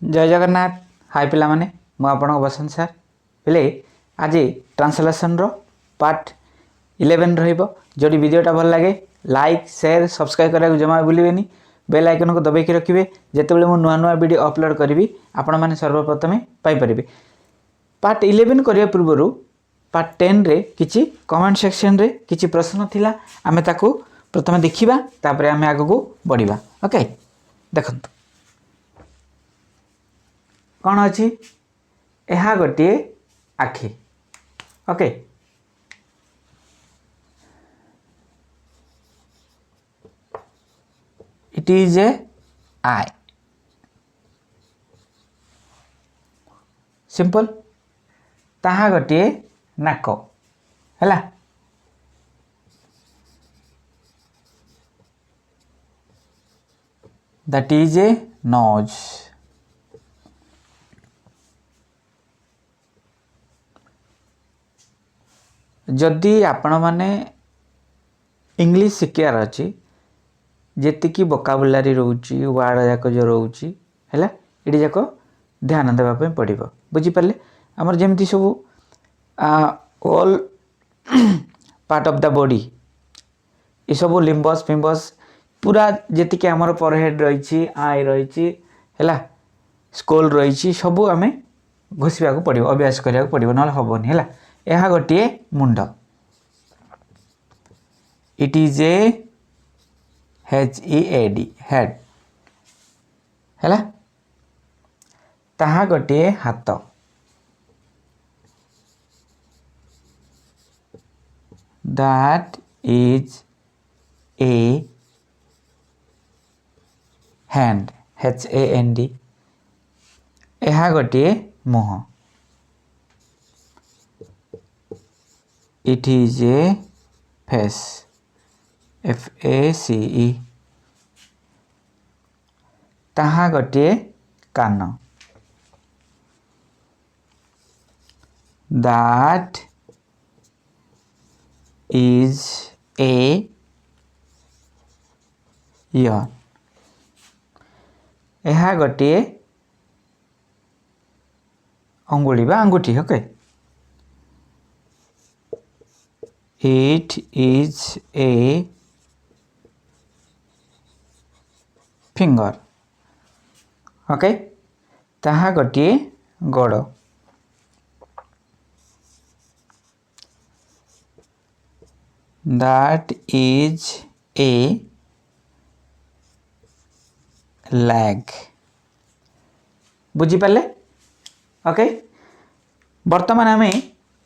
जय जगन्नाथ। हाय पिला माने मु आपन बसंत सर पिले आज ट्रांसलेशन रो पार्ट 11 रहिबो। जदि वीडियोटा भल लगे लाइक शेयर सब्सक्राइब करा जमा भूलिबेनी। बेल आइकन को दबाई रखिए जितेबाला मु नुआ नुआ वीडियो अपलोड करी आपण मैंने सर्वप्रथमे पाइपर। पार्ट 11 करने पूर्व पार्ट 10 रे किछि कमेंट सेक्शन रे किछि प्रश्न थिला आमे ताकू प्रथमे देखिबा तापरे आमे आगो को बढ़िबा। ओके देखंतु कौन अच्छी यह गोटे आखि। Okay it is a eye. Simple ताहा गोटे नाक हैला। That is a nose. जदि आपण माने इंग्लिश शिखार अच्छी जेतिकी वोकाबुलारी रोची वार्ड जाक जो रोची हैला इडी जाक ध्यान देबा पड़ो। बुझीपारे आमर जमती सब all part of the body ये सब लिम्बस फिम्बस पूरा जीक आमर परहेड रही आई रही है स्कोल रही सब आम घोषा पड़ो अभ्यास करा पड़ो ना हेनी है। यह गोटे मुंड it is a HEAD head है। ताहा गोटे हाथ that is a hand HAND। यह गोटे मुह it is a face FACE। ताहा गोटे कान दैट इज ए इयर। यह गोटे अंगुली बा अंगूठी। Okay it is a finger. Okay ताहा गोटे गोड़ दैट इज ए लैग। बुझीपारे। ओके बर्तमान आम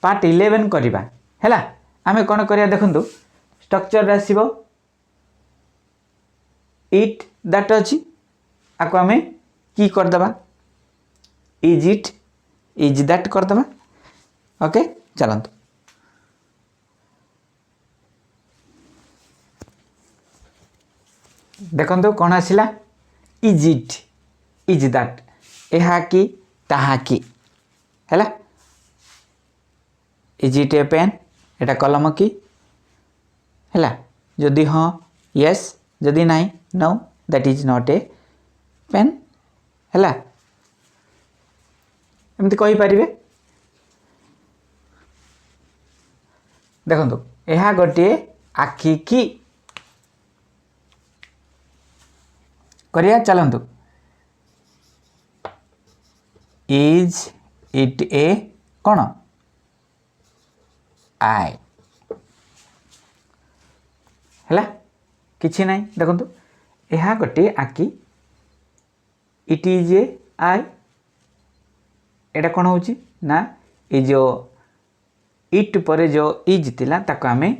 पार्ट 11 करवा है। आम कौन करिया देखंतु स्ट्रक्चर आसीबो इट दैट अच्छी आपको आम की करदे इज इट इज दैट करदे। ओके चलतु देखंतु कौन आसिला इज इट इज दैट यह कि ताहा कि है। इज इट ए पेन एटा कलम कि है जदि हाँ यस जदि नहीं no that is not a pen है। एमती कही पारिबे। देखंतु यह गोटे आखि कि करिया चलंतु इज इट ए कौन आई है किछि नहीं। देखंतु यह गोटे आखि इट इज ए आई एटा कौन होची ना ये जो इट पर जो इज थिला ताको आमे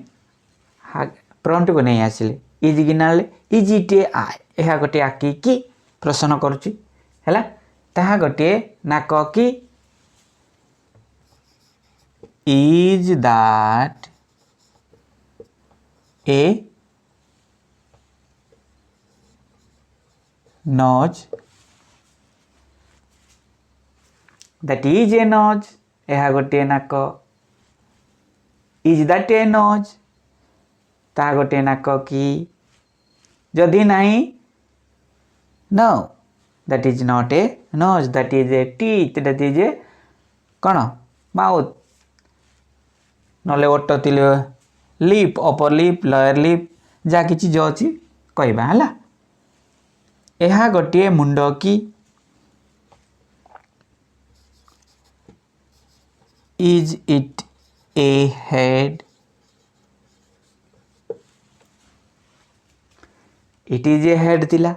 फ्रंट को नहीं आसिले इज गिनाले इज इट ए आई। यह गोटे आखि कि प्रश्न करुची है। ताहा गोटे नाक कि is that a nose that is a nose. यह गोटे नाक इज दैट ए नोज ता गोटे नाक कि जदि नहीं no that is not a nose, that is a teeth, that is a कौन माउथ नले ओट तिले lip upper lip lower lip जा किछि जो अछि कहबा हला एहा गोटे मुंड की is it a head, it is a head थिला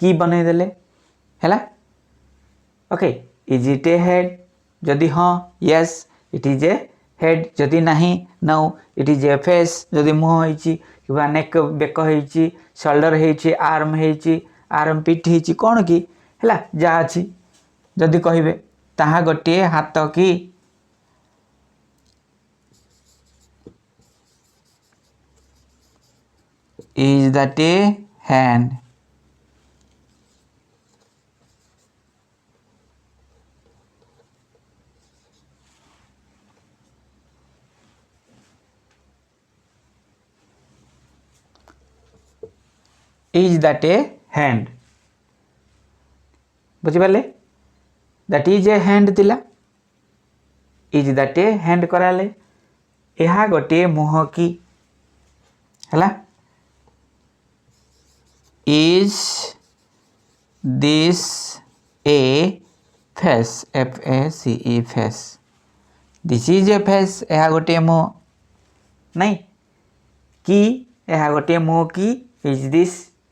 की बनै देले हैला okay is it a head जदि हाँ yes it is a head जदि नहीं no it is a face जदि मुह होइची किबा नेक बेक होइची शोल्डर होइची आर्म पिठ होइची कोन की हैला जा अछि जदि कहिबे ताहा गोटे हाथ की is that a hand, is that a hand बुझी पाले that is a hand थिला is that a hand Karale एहा गोटे मुह की हला is this a face f a c e face this is a face एहा गोटे मुह नहीं की एहा गोटे मुह की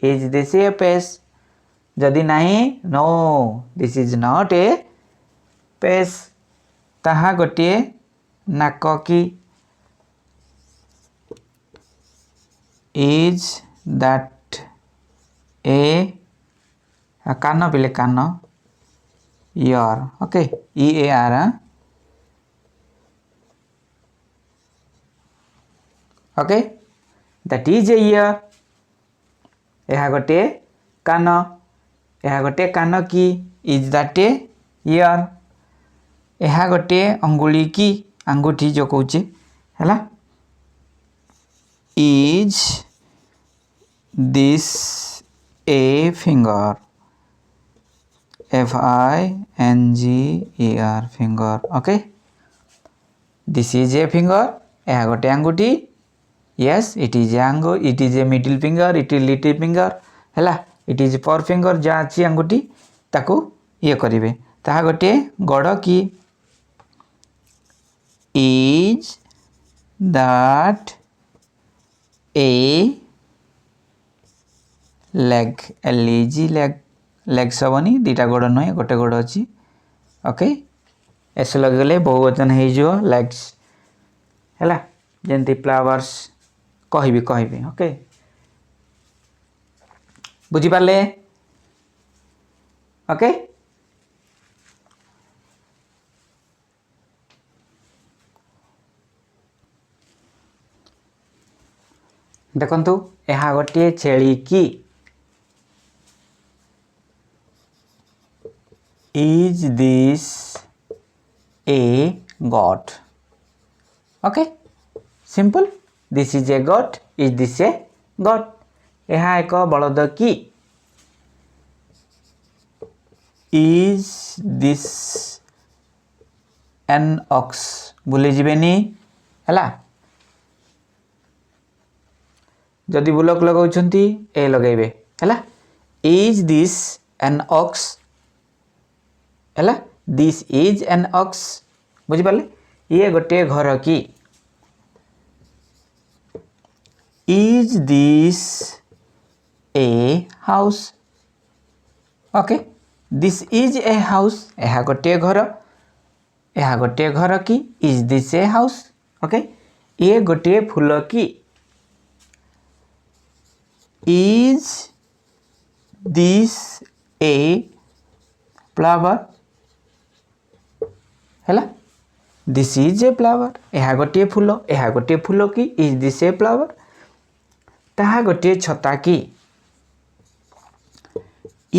is this a face जदि नहीं no this is not a face ताहा गोटे नाक की is that a कान पिले कान ear okay e a r okay that is a ear एहा गोटे कान एहा गोटे कान की is that a ear एहा गोटे अंगुली की अंगूठी जो कहूचे हैला is this a finger f I n g e r finger okay this is a finger एहा गोटे अंगूठी yes it is a it is a middle finger it is little finger हैला it is four finger जा अछि अंगूठी ताको ये करिवे ताहा गोटे गड़ की is that a leg l e g leg leg सबनी दीटा गोड़ नय गोटे गोड़ अछि ओके एस लगले बहुवचन हे जो legs हैला जेंति फ्लावर्स कहबी ओके बुझी पाले ओके देखंतु एहा गोटे छेली की is this a goat okay simple this is a goat is this a goat एहा एक बलद की is this an ox भूली जिबेनी हैला जदि बुलक लगाउछंती ए लगाइबे हैला is this an ox हैला this is an ox बुझी पाले ये गोटे घर की is this a house okay this is a house एहा गोटे घर की is this a house okay ये गोटे फूल की is this a flower हैला this is a flower एहा गोटे फूल की is this a flower ताहा गोटे छता की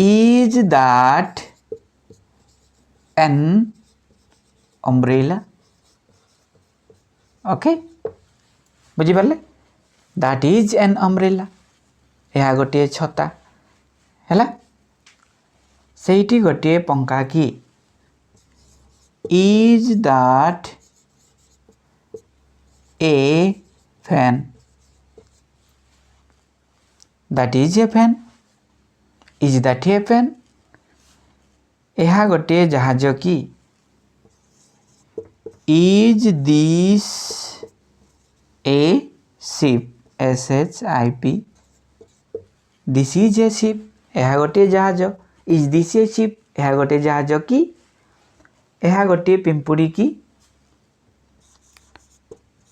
is that an umbrella okay बुझी पाले that is an umbrella एहा गोटे छता हैला ସେଇଠି ଗୋଟିଏ ପଙ୍ଖା କି is that A fan that is a fan is that A fan ଏହା ଗୋଟିଏ ଜାହାଜ କି is this A ship SHIP this is a ship ଏହା ଗୋଟିଏ ଜାହାଜ ଇଜ୍ ଦିସ୍ ଏ ଶିପ୍ ଏହା ଗୋଟିଏ ଜାହାଜ କି ଏହା ଗୋଟିଏ ପିମ୍ପୁଡ଼ି କି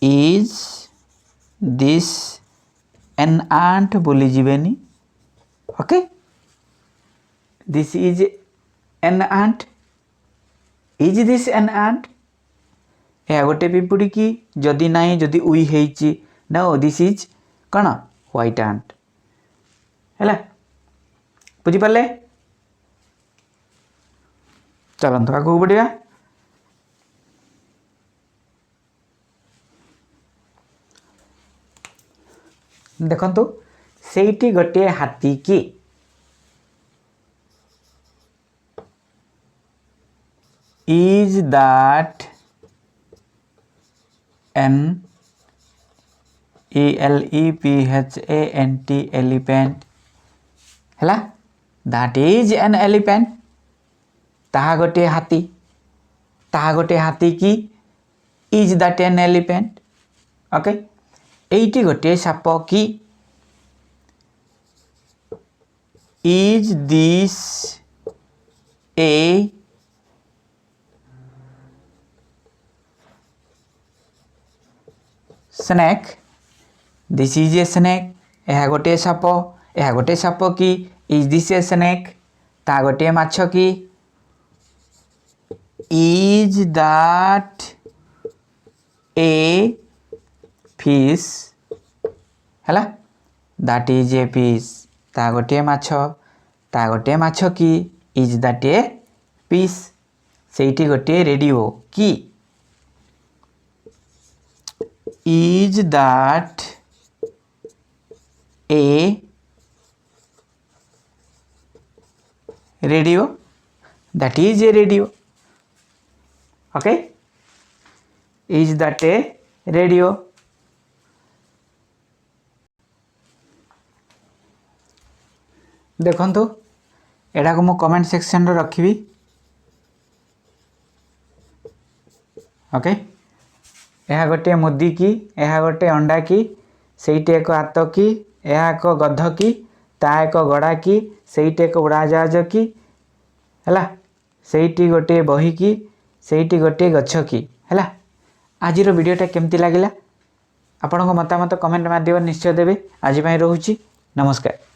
ଇଜ୍ ଦିସ୍ ଏନ୍ ଆଣ୍ଟ ଭୁଲିଯିବେନି okay this is an ant is this an ant ଏହା ଗୋଟିଏ ପିମ୍ପୁଡ଼ି କି ଯଦି ନାହିଁ ଯଦି ଉଇ ହେଇଛି नो दिस इज कौन व्हाइट आंट है बुझिपारे चलते आगे बढ़िया देखु से गोटे हाथी की is that an ELEPHANT elephant है दैट इज एन एलिफेंट ताहा गोटे हाथी की is that an elephant okay एइटी गोटे साप की is this a snake this is a snake यह गोटे साप की इज दिस ए स्नेक ता गोटे माछ की इज दैट ए फिश है दैट इज ए फिश ता गोटे माछ की इज दैट ए फिश सेठी गोटे रेडियो की is that A radio that is A radio okay is that A radio देखंतु एडा को मु कमेंट सेक्शन रे रखिबी ओके यह गोटे मुदी की यह गोटे अंडा की सेठी एक हाथ की यह एक गध की ता एक गड़ा की सेठी एक उड़ाजहाज की है सेठी गोटे बही की सेठी गोटे गछ की है आज वीडियोटा केमती लगिला आपण मतामत कमेंट माध्यम निश्चय देवे आज रोची नमस्कार।